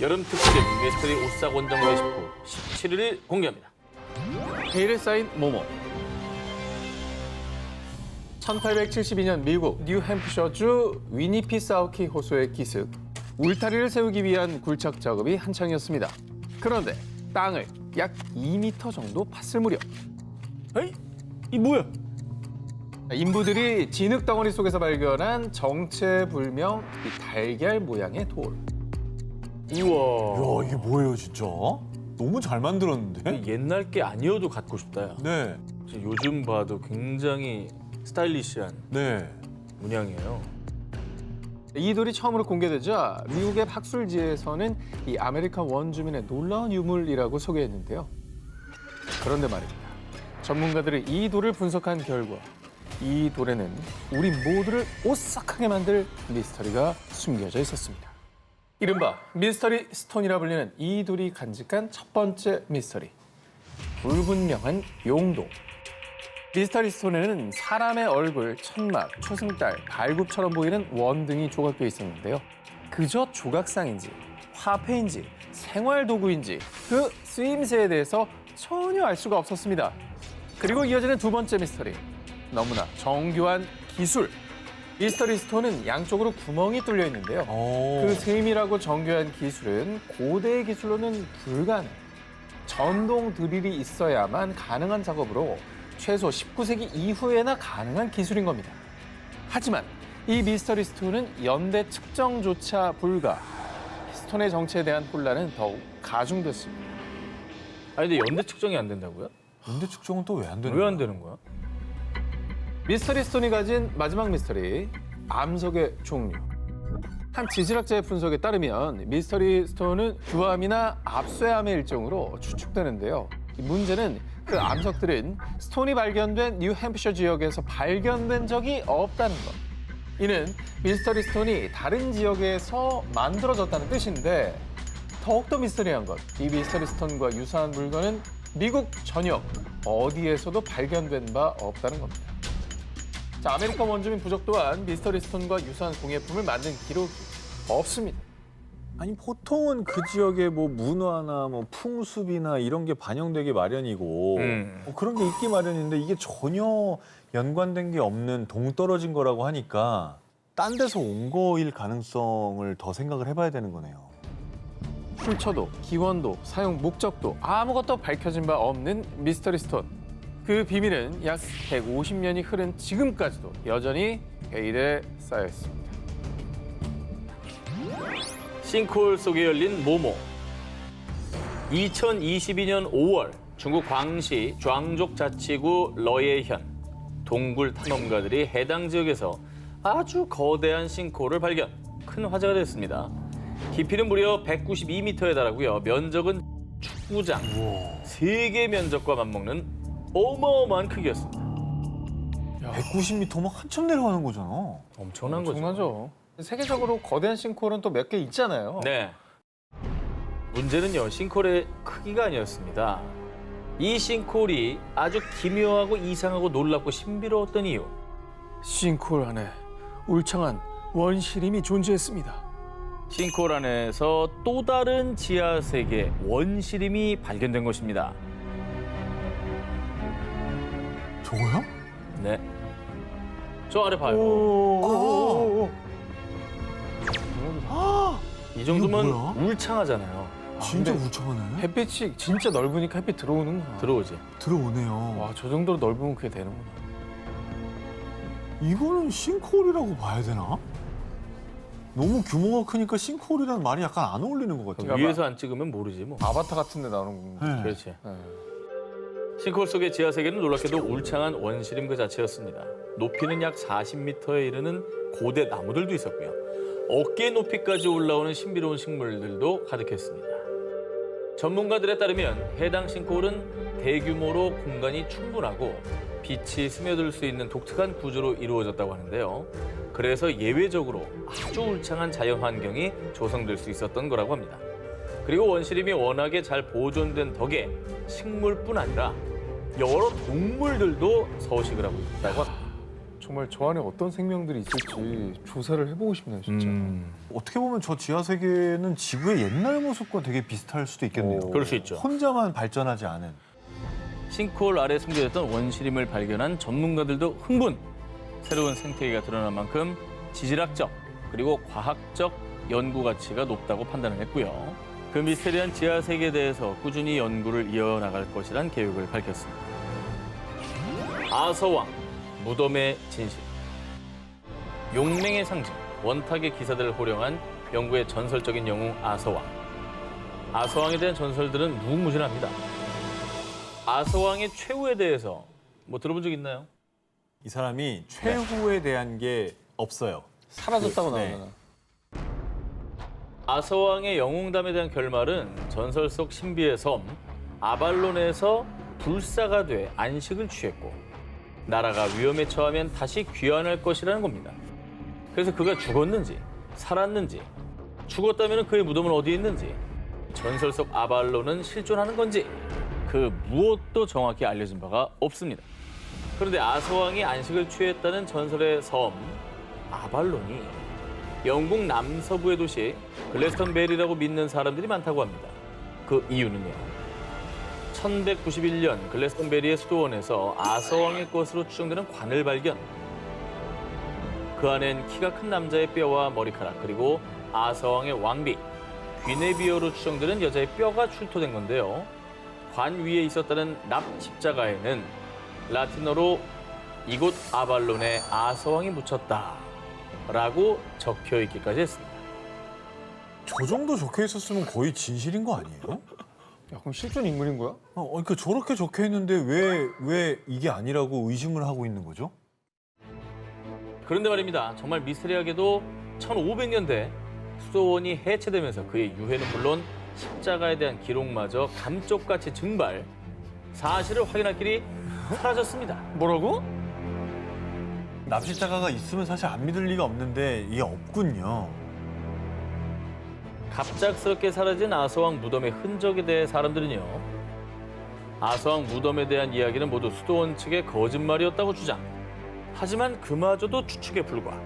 여름 특집 미스터리 오싹 원정 레시프 17일 공개합니다. 베일에 쌓인 모모. 1872년 미국 뉴햄프셔주 위니피사우키 호수의 기슭. 울타리를 세우기 위한 굴착 작업이 한창이었습니다. 그런데 땅을 약 2m 정도 팠을 무렵 에이? 이 뭐야? 인부들이 진흙 덩어리 속에서 발견한 정체불명 이 달걀 모양의 돌. 우와. 야, 이게 뭐예요, 진짜? 너무 잘 만들었는데? 옛날 게 아니어도 갖고 싶다. 야. 네, 요즘 봐도 굉장히 스타일리시한 네. 문양이에요. 이 돌이 처음으로 공개되자 미국의 학술지에서는 이 아메리칸 원주민의 놀라운 유물이라고 소개했는데요. 그런데 말입니다. 전문가들이 이 돌을 분석한 결과 이 돌에는 우리 모두를 오싹하게 만들 미스터리가 숨겨져 있었습니다. 이른바 미스터리 스톤이라 불리는 이 돌이 간직한 첫 번째 미스터리. 불분명한 용도. 미스터리 스톤에는 사람의 얼굴, 천막, 초승달, 발굽처럼 보이는 원등이 조각되어 있었는데요. 그저 조각상인지, 화폐인지, 생활도구인지 그 쓰임새에 대해서 전혀 알 수가 없었습니다. 그리고 이어지는 두 번째 미스터리. 너무나 정교한 기술. 미스터리 스톤은 양쪽으로 구멍이 뚫려 있는데요. 그 세밀하고 정교한 기술은 고대의 기술로는 불가능. 전동 드릴이 있어야만 가능한 작업으로 최소 19세기 이후에나 가능한 기술인 겁니다. 하지만 이 미스터리 스톤은 연대 측정조차 불가. 스톤의 정체에 대한 혼란은 더욱 가중됐습니다. 아니 근데 연대 측정이 안 된다고요? 연대 측정은 또 왜 안 되는 왜 거야? 안 되는 거야? 미스터리 스톤이 가진 마지막 미스터리, 암석의 종류. 한 지질학자의 분석에 따르면 미스터리 스톤은 규암이나 압쇠암의 일종으로 추측되는데요. 문제는 그 암석들은 스톤이 발견된 뉴햄프셔 지역에서 발견된 적이 없다는 것. 이는 미스터리 스톤이 다른 지역에서 만들어졌다는 뜻인데 더욱더 미스터리한 것. 이 미스터리 스톤과 유사한 물건은 미국 전역 어디에서도 발견된 바 없다는 겁니다. 자, 아메리칸 원주민 부족 또한 미스터리 스톤과 유사한 공예품을 만든 기록이 없습니다. 아니 보통은 그 지역의 뭐 문화나 뭐 풍습이나 이런 게 반영되기 마련이고 뭐 그런 게 있기 마련인데 이게 전혀 연관된 게 없는 동떨어진 거라고 하니까 딴 데서 온 거일 가능성을 더 생각을 해봐야 되는 거네요. 출처도, 기원도, 사용 목적도 아무것도 밝혀진 바 없는 미스터리 스톤. 그 비밀은 약 150년이 흐른 지금까지도 여전히 베일에 쌓여 있습니다. 싱크홀 속에 열린 모모. 2022년 5월 중국 광시 좌ang족 자치구 러예현 동굴 탐험가들이 해당 지역에서 아주 거대한 싱크홀을 발견. 큰 화제가 됐습니다. 깊이는 무려 192m에 달하고요. 면적은 축구장 3개 면적과 맞먹는 어마어마한 크기였습니다. 190m면 한참 내려가는 거잖아. 엄청난 거죠. 엄청나죠. 세계적으로 거대한 싱크홀은 또 몇 개 있잖아요. 네. 문제는요, 싱크홀의 크기가 아니었습니다. 이 싱크홀이 아주 기묘하고 이상하고 놀랍고 신비로웠던 이유. 싱크홀 안에 울창한 원시림이 존재했습니다. 싱크홀 안에서 또 다른 지하 세계 원시림이 발견된 것입니다. 저거요? 네. 저 아래 봐요. 이 정도면 이게 뭐야? 울창하잖아요. 진짜 근데 울창하네. 햇빛이 진짜 넓으니까 햇빛 들어오는구나. 들어오지. 들어오네요. 와, 저 정도로 넓으면 그게 되는구나. 이거는 싱크홀이라고 봐야 되나? 너무 규모가 크니까 싱크홀이라는 말이 약간 안 어울리는 것 같아요. 위에서 안 찍으면 모르지 뭐. 아바타 같은 데 나오는 거. 네. 그렇지. 네. 싱크홀 속의 지하 세계는 놀랍게도 울창한 원시림 그 자체였습니다. 높이는 약 40m에 이르는 고대 나무들도 있었고요. 어깨 높이까지 올라오는 신비로운 식물들도 가득했습니다. 전문가들에 따르면 해당 싱크홀은 대규모로 공간이 충분하고 빛이 스며들 수 있는 독특한 구조로 이루어졌다고 하는데요. 그래서 예외적으로 아주 울창한 자연 환경이 조성될 수 있었던 거라고 합니다. 그리고 원시림이 워낙에 잘 보존된 덕에 식물뿐 아니라 여러 동물들도 서식을 하고 있다고 합니다. 정말 저 안에 어떤 생명들이 있을지 조사를 해보고 싶네요, 진짜. 어떻게 보면 저 지하 세계는 지구의 옛날 모습과 되게 비슷할 수도 있겠네요. 오. 그럴 수 있죠. 혼자만 발전하지 않은. 싱크홀 아래 숨겨졌던 원시림을 발견한 전문가들도 흥분. 새로운 생태계가 드러난 만큼 지질학적 그리고 과학적 연구 가치가 높다고 판단을 했고요. 그 미스테리한 지하 세계에 대해서 꾸준히 연구를 이어나갈 것이란 계획을 밝혔습니다. 아서왕, 무덤의 진실. 용맹의 상징, 원탁의 기사들을 호령한 영국의 전설적인 영웅 아서왕. 아서왕에 대한 전설들은 무궁무진합니다. 아서왕의 최후에 대해서 뭐 들어본 적 있나요? 이 사람이 최후에 대한 게 없어요. 사라졌다고 네. 나오잖아. 아서왕의 영웅담에 대한 결말은 전설 속 신비의 섬 아발론에서 불사가 돼 안식을 취했고 나라가 위험에 처하면 다시 귀환할 것이라는 겁니다. 그래서 그가 죽었는지 살았는지 죽었다면 그의 무덤은 어디에 있는지 전설 속 아발론은 실존하는 건지 그 무엇도 정확히 알려진 바가 없습니다. 그런데 아서왕이 안식을 취했다는 전설의 섬 아발론이 영국 남서부의 도시 글래스턴베리라고 믿는 사람들이 많다고 합니다. 그 이유는요. 1191년 글래스턴베리의 수도원에서 아서왕의 것으로 추정되는 관을 발견. 그 안엔 키가 큰 남자의 뼈와 머리카락 그리고 아서왕의 왕비 귀네비어로 추정되는 여자의 뼈가 출토된 건데요. 관 위에 있었다는 납 십자가에는 라틴어로 이곳 아발론에 아서왕이 묻혔다라고 적혀 있기까지 했습니다. 저 정도 적혀 있었으면 거의 진실인 거 아니에요? 야, 그럼 실존 인물인 거야? 그러니까 저렇게 적혀 있는데 왜 이게 아니라고 의심을 하고 있는 거죠? 그런데 말입니다. 정말 미스테리하게도 1500년대 수도원이 해체되면서 그의 유해는 물론 십자가에 대한 기록마저 감쪽같이 증발, 사실을 확인할 길이 사라졌습니다. 뭐라고? 납십자가가 있으면 사실 안 믿을 리가 없는데 이게 없군요. 갑작스럽게 사라진 아서왕 무덤의 흔적에 대해 사람들은요. 아서왕 무덤에 대한 이야기는 모두 수도원 측의 거짓말이었다고 주장. 하지만 그마저도 추측에 불과.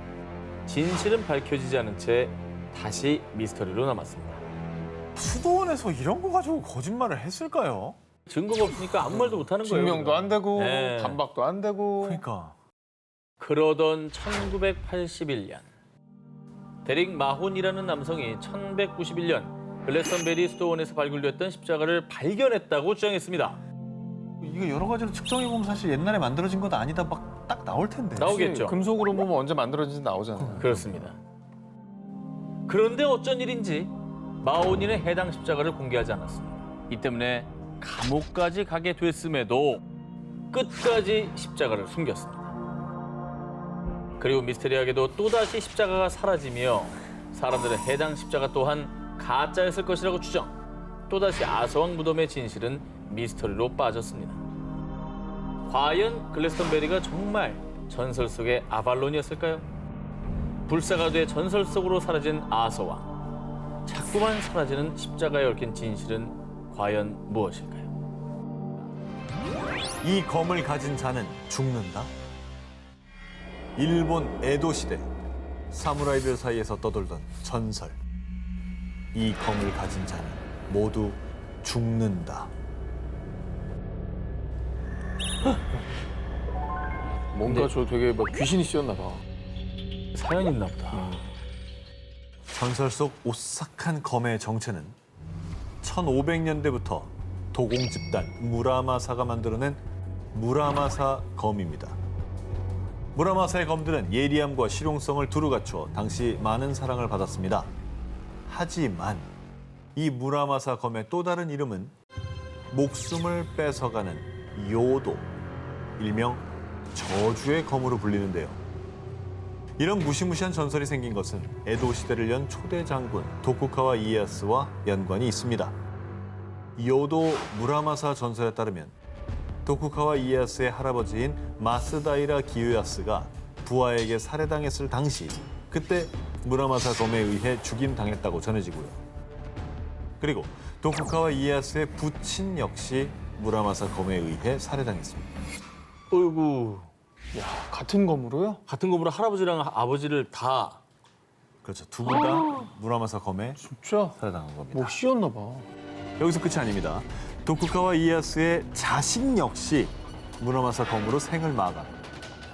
진실은 밝혀지지 않은 채 다시 미스터리로 남았습니다. 수도원에서 이런 거 가지고 거짓말을 했을까요? 증거가 없으니까 아무 말도 못하는 거예요. 증명도 안 되고 네. 반박도 안 되고. 그러니까. 그러던 1981년 데릭 마혼이라는 남성이 1191년 글래스턴베리 수도원에서 발굴됐던 십자가를 발견했다고 주장했습니다. 이거 여러 가지로 측정해 보면 사실 옛날에 만들어진 건 아니다 막 딱 나올 텐데. 나오겠죠. 금속으로 보면 언제 만들어진지 나오잖아. 그렇습니다. 그런데 어쩐 일인지 마혼이는 해당 십자가를 공개하지 않았습니다. 이 때문에 감옥까지 가게 됐음에도 끝까지 십자가를 숨겼습니다. 그리고 미스테리하게도 또다시 십자가가 사라지며 사람들은 해당 십자가 또한 가짜였을 것이라고 추정. 또다시 아서왕 무덤의 진실은 미스터리로 빠졌습니다. 과연 글래스턴베리가 정말 전설 속의 아발론이었을까요? 불사가 돼 전설 속으로 사라진 아서왕. 자꾸만 사라지는 십자가에 얽힌 진실은 과연 무엇일까요? 이 검을 가진 자는 죽는다. 일본 에도 시대 사무라이들 사이에서 떠돌던 전설. 이 검을 가진 자는 모두 죽는다. 뭔가 저 되게 막 귀신이 씌었나 봐. 사연이 있나 보다. 전설 속 오싹한 검의 정체는 1500년대부터 도공 집단 무라마사가 만들어낸 무라마사 검입니다. 무라마사의 검들은 예리함과 실용성을 두루 갖추어 당시 많은 사랑을 받았습니다. 하지만 이 무라마사 검의 또 다른 이름은 목숨을 뺏어가는 요도, 일명 저주의 검으로 불리는데요. 이런 무시무시한 전설이 생긴 것은 에도 시대를 연 초대 장군 도쿠가와 이에야스와 연관이 있습니다. 요도 무라마사 전설에 따르면 도쿠가와 이에야스의 할아버지인 마스다이라 기요야스가 부하에게 살해당했을 당시 그때 무라마사 검에 의해 죽임당했다고 전해지고요. 그리고 도쿠가와 이에야스의 부친 역시 무라마사 검에 의해 살해당했습니다. 어이구. 야, 같은 검으로요? 같은 검으로 할아버지랑 아버지를 다 그렇죠. 두 분 다 무라마사 검에 진짜 살해당한 겁니다. 목 씌웠나 봐. 여기서 끝이 아닙니다. 도쿠가와 이에야스의 자식 역시 무라마사 검으로 생을 마감.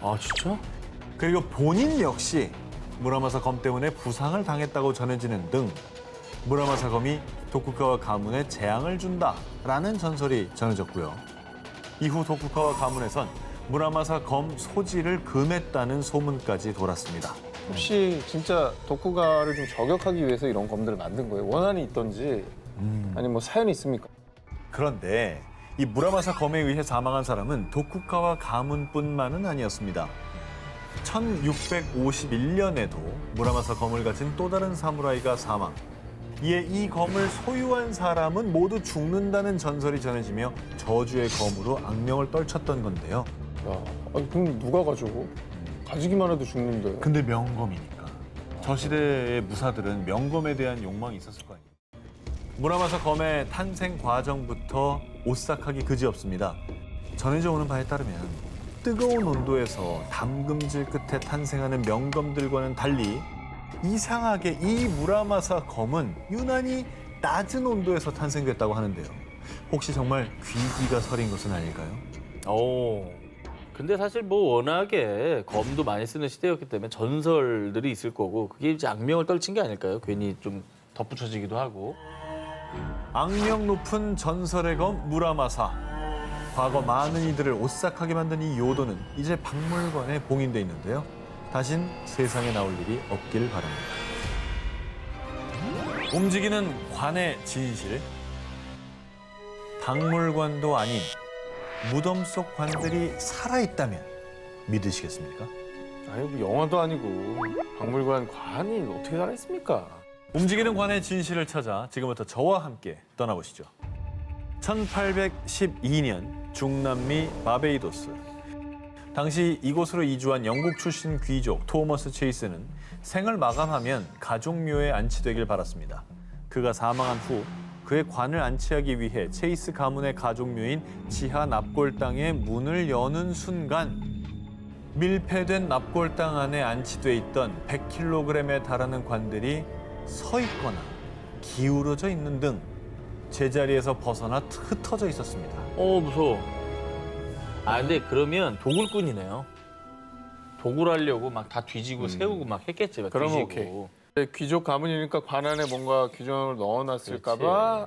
아, 진짜? 그리고 본인 역시 무라마사 검 때문에 부상을 당했다고 전해지는 등 무라마사 검이 도쿠가와 가문에 재앙을 준다라는 전설이 전해졌고요. 이후 도쿠가와 가문에선 무라마사 검 소지를 금했다는 소문까지 돌았습니다. 혹시 진짜 도쿠가를 좀 저격하기 위해서 이런 검들을 만든 거예요? 원한이 있던지 아니면 뭐 사연이 있습니까? 그런데 이 무라마사 검에 의해 사망한 사람은 도쿠가와 가문뿐만은 아니었습니다. 1651년에도 무라마사 검을 가진 또 다른 사무라이가 사망. 이에 이 검을 소유한 사람은 모두 죽는다는 전설이 전해지며 저주의 검으로 악명을 떨쳤던 건데요. 야, 아니, 그럼 누가 가지고? 가지기만 해도 죽는데. 근데 명검이니까. 저 시대의 무사들은 명검에 대한 욕망이 있었을 거 아니에요. 무라마사 검의 탄생 과정부터 오싹하기 그지없습니다. 전해져 오는 바에 따르면 뜨거운 온도에서 담금질 끝에 탄생하는 명검들과는 달리 이상하게 이 무라마사 검은 유난히 낮은 온도에서 탄생됐다고 하는데요. 혹시 정말 귀기가 서린 것은 아닐까요? 오. 근데 사실 뭐 워낙에 검도 많이 쓰는 시대였기 때문에 전설들이 있을 거고 그게 이제 악명을 떨친 게 아닐까요? 괜히 좀 덧붙여지기도 하고. 악명 높은 전설의 검 무라마사. 과거 많은 이들을 오싹하게 만든 이 요도는 이제 박물관에 봉인돼 있는데요. 다신 세상에 나올 일이 없길 바랍니다. 움직이는 관의 진실. 박물관도 아닌 무덤 속 관들이 살아있다면 믿으시겠습니까? 아니, 뭐 영화도 아니고 박물관 관이 어떻게 살아있습니까? 움직이는 관의 진실을 찾아 지금부터 저와 함께 떠나보시죠. 1812년 중남미 바베이도스. 당시 이곳으로 이주한 영국 출신 귀족 토머스 체이스는 생을 마감하면 가족묘에 안치되길 바랐습니다. 그가 사망한 후 그의 관을 안치하기 위해 체이스 가문의 가족묘인 지하 납골당의 문을 여는 순간 밀폐된 납골당 안에 안치돼 있던 100kg에 달하는 관들이 서 있거나 기울어져 있는 등 제자리에서 벗어나 흩어져 있었습니다. 무서워. 아, 근데 그러면 도굴꾼이네요. 도굴하려고 막 다 뒤지고 세우고 막 했겠지. 막 그러면 뒤지고. 오케이. 귀족 가문이니까 관 안에 뭔가 규정을 넣어놨을까봐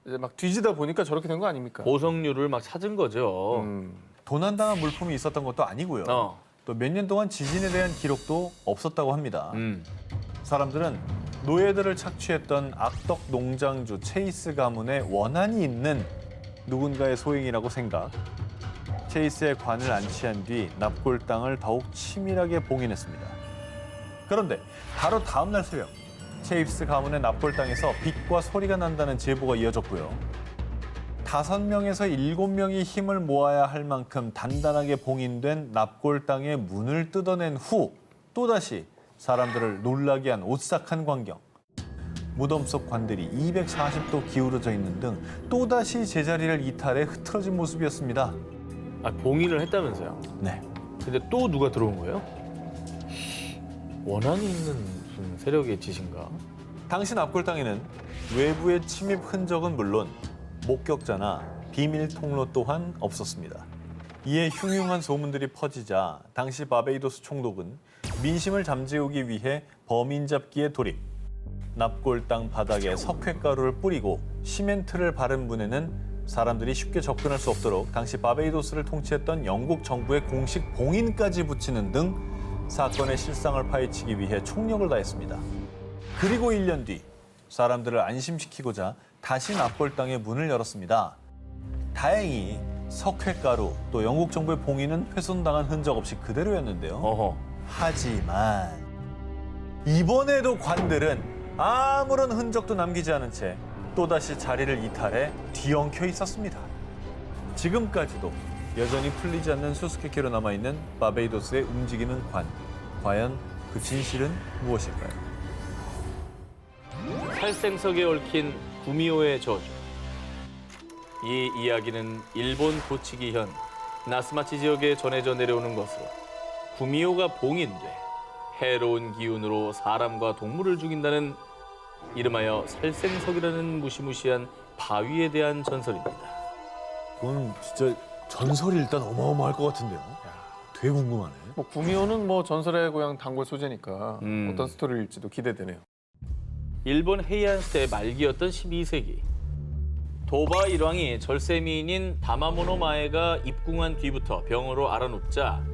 이제 막 뒤지다 보니까 저렇게 된 거 아닙니까? 보석류를 막 찾은 거죠. 도난당한 물품이 있었던 것도 아니고요. 또 몇 년 동안 지진에 대한 기록도 없었다고 합니다. 사람들은 노예들을 착취했던 악덕 농장주 체이스 가문의 원한이 있는 누군가의 소행이라고 생각. 체이스의 관을 안치한 뒤 납골당을 더욱 치밀하게 봉인했습니다. 그런데 바로 다음 날 새벽 체이스 가문의 납골당에서 빛과 소리가 난다는 제보가 이어졌고요. 5명에서 7명이 힘을 모아야 할 만큼 단단하게 봉인된 납골당의 문을 뜯어낸 후 또다시 사람들을 놀라게 한 오싹한 광경. 무덤 속 관들이 240도 기울어져 있는 등 또다시 제자리를 이탈해 흐트러진 모습이었습니다. 아, 봉인을 했다면서요? 네. 근데 또 누가 들어온 거예요? 원한이 있는 무슨 세력의 짓인가? 당시 납골당에는 외부의 침입 흔적은 물론 목격자나 비밀 통로 또한 없었습니다. 이에 흉흉한 소문들이 퍼지자 당시 바베이도스 총독은 민심을 잠재우기 위해 범인 잡기에 돌입. 납골당 바닥에 석회가루를 뿌리고 시멘트를 바른 문에는 사람들이 쉽게 접근할 수 없도록 당시 바베이도스를 통치했던 영국 정부의 공식 봉인까지 붙이는 등 사건의 실상을 파헤치기 위해 총력을 다했습니다. 그리고 1년 뒤 사람들을 안심시키고자 다시 납골당의 문을 열었습니다. 다행히 석회가루 또 영국 정부의 봉인은 훼손당한 흔적 없이 그대로였는데요. 어허. 하지만 이번에도 관들은 아무런 흔적도 남기지 않은 채 또다시 자리를 이탈해 뒤엉켜 있었습니다. 지금까지도 여전히 풀리지 않는 수수께끼로 남아있는 바베이도스의 움직이는 관. 과연 그 진실은 무엇일까요? 살생석에 얽힌 구미호의 저주. 이 이야기는 일본 도치기현 나스마치 지역에 전해져 내려오는 것으로 구미호가 봉인돼 해로운 기운으로 사람과 동물을 죽인다는 이름하여 살생석이라는 무시무시한 바위에 대한 전설입니다. 이건 진짜 전설이 일단 어마어마할 것 같은데요. 되게 궁금하네. 뭐 구미호는 뭐 전설의 고향 단골 소재니까 음. 어떤 스토리일지도 기대되네요. 일본 헤이안 시대 말기였던 12세기 도바 일왕이 절세미인인 다마모노 마에가 입궁한 뒤부터 병으로 앓아눕자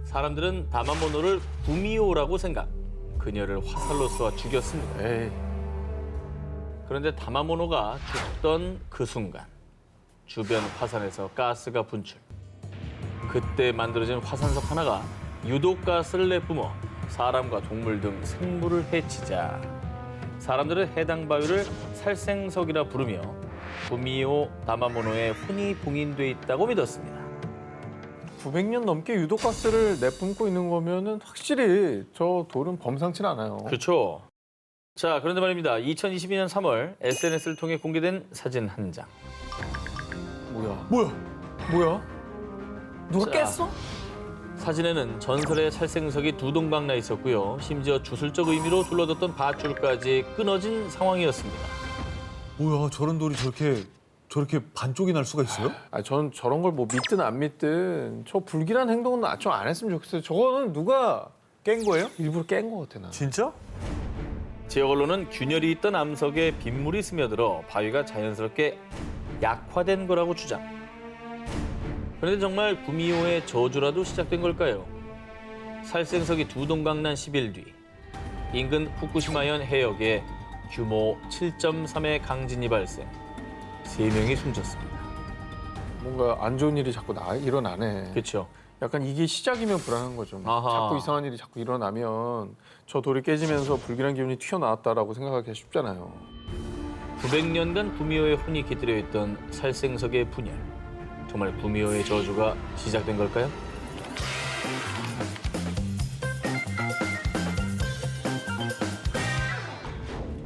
사람들은 다마모노를 구미호라고 생각, 그녀를 화살로 쏘아 죽였습니다. 에이, 그런데 다마모노가 죽던 그 순간 주변 화산에서 가스가 분출. 그때 만들어진 화산석 하나가 유독가스를 내뿜어 사람과 동물 등 생물을 해치자 사람들은 해당 바위를 살생석이라 부르며 구미호 다마모노의 혼이 봉인돼 있다고 믿었습니다. 900년 넘게 유독가스를 내뿜고 있는 거면은 확실히 저 돌은 범상치 않아요. 그렇죠. 자, 그런데 말입니다. 2022년 3월 SNS를 통해 공개된 사진 한 장. 뭐야? 누가 자, 깼어? 사진에는 전설의 살생석이 두 동강 나 있었고요. 심지어 주술적 의미로 둘러뒀던 밧줄까지 끊어진 상황이었습니다. 뭐야, 저런 돌이 저렇게 반쪽이 날 수가 있어요? 아, 전 저런 걸 뭐 믿든 안 믿든 저 불길한 행동은 좀 안 했으면 좋겠어요. 저거는 누가 깬 거예요? 일부러 깬 거 같아 나. 진짜? 지역 언론은 균열이 있던 암석에 빗물이 스며들어 바위가 자연스럽게 약화된 거라고 주장. 그런데 정말 구미호의 저주라도 시작된 걸까요? 살생석이 두 동강 난 10일 뒤 인근 후쿠시마현 해역에 규모 7.3의 강진이 발생. 3명이 숨졌습니다. 뭔가 안 좋은 일이 자꾸 일어나네. 그렇죠. 약간 이게 시작이면 불안한 거죠. 아하. 자꾸 이상한 일이 자꾸 일어나면 저 돌이 깨지면서 불길한 기운이 튀어나왔다라고 생각하기가 쉽잖아요. 900년간 구미호의 혼이 깃들여 있던 살생석의 분열. 정말 구미호의 저주가 시작된 걸까요?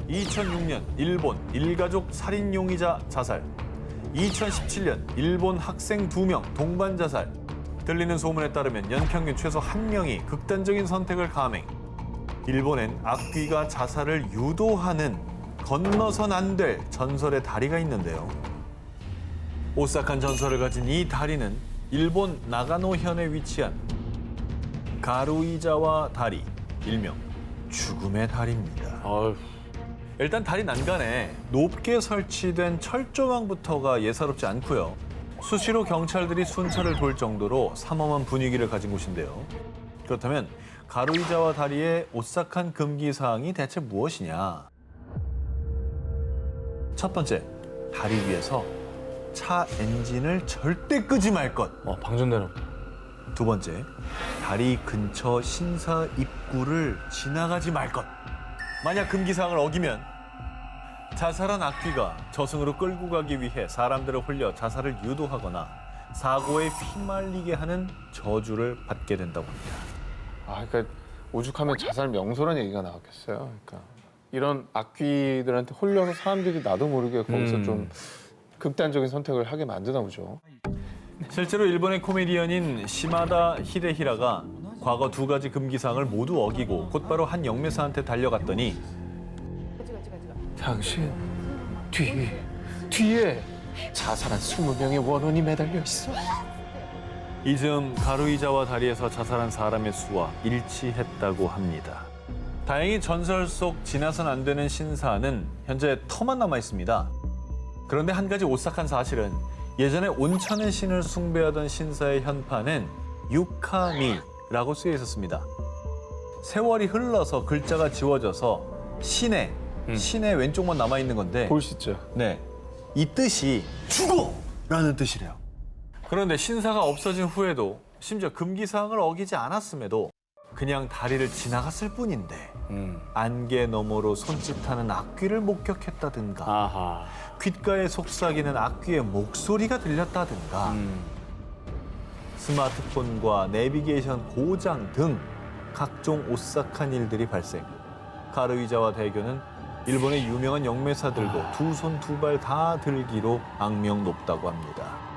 (2006년) 일본 일가족 살인 용의자 자살. 2017년 일본 학생 2명 동반 자살. 들리는 소문에 따르면 연평균 최소 1명이 극단적인 선택을 감행. 일본엔 악귀가 자살을 유도하는 건너선 안 될 전설의 다리가 있는데요. 오싹한 전설을 가진 이 다리는 일본 나가노현에 위치한 가루이자와 다리, 일명 죽음의 다리입니다. 아유, 일단 다리 난간에 높게 설치된 철조망부터가 예사롭지 않고요. 수시로 경찰들이 순찰을 돌 정도로 삼엄한 분위기를 가진 곳인데요. 그렇다면 가루이자와 다리의 오싹한 금기 사항이 대체 무엇이냐? 첫 번째, 다리 위에서 차 엔진을 절대 끄지 말 것. 방전되는. 두 번째, 다리 근처 신사 입구를 지나가지 말 것. 만약 금기사항을 어기면 자살한 악귀가 저승으로 끌고 가기 위해 사람들을 홀려 자살을 유도하거나 사고에 휘말리게 하는 저주를 받게 된다고 합니다. 아, 그러니까 오죽하면 자살 명소라는 얘기가 나왔겠어요. 그러니까 이런 악귀들한테 홀려서 사람들이 나도 모르게 거기서 좀 극단적인 선택을 하게 만드나 보죠. 실제로 일본의 코미디언인 시마다 히데히라가 과거 2가지 금기사항을 모두 어기고 곧바로 한 영매사한테 달려갔더니 당신 뒤에 자살한 20명의 원혼이 매달려 있어. 이즈음 가루이자와 다리에서 자살한 사람의 수와 일치했다고 합니다. 다행히 전설 속 지나선 안 되는 신사는 현재 터만 남아 있습니다. 그런데 한 가지 오싹한 사실은 예전에 온천의 신을 숭배하던 신사의 현판은 유카미라고 쓰여 있었습니다. 세월이 흘러서 글자가 지워져서 신의 왼쪽만 남아 있는 건데 볼 수 있죠. 네, 이 뜻이 죽어라는 뜻이래요. 그런데 신사가 없어진 후에도 심지어 금기사항을 어기지 않았음에도 그냥 다리를 지나갔을 뿐인데 안개 너머로 손짓하는 악귀를 목격했다든가 아하. 귓가에 속삭이는 악귀의 목소리가 들렸다든가 스마트폰과 내비게이션 고장 등 각종 오싹한 일들이 발생. 가루이자와 대교는 일본의 유명한 영매사들도 두 손 두 발 다 들기로 악명 높다고 합니다.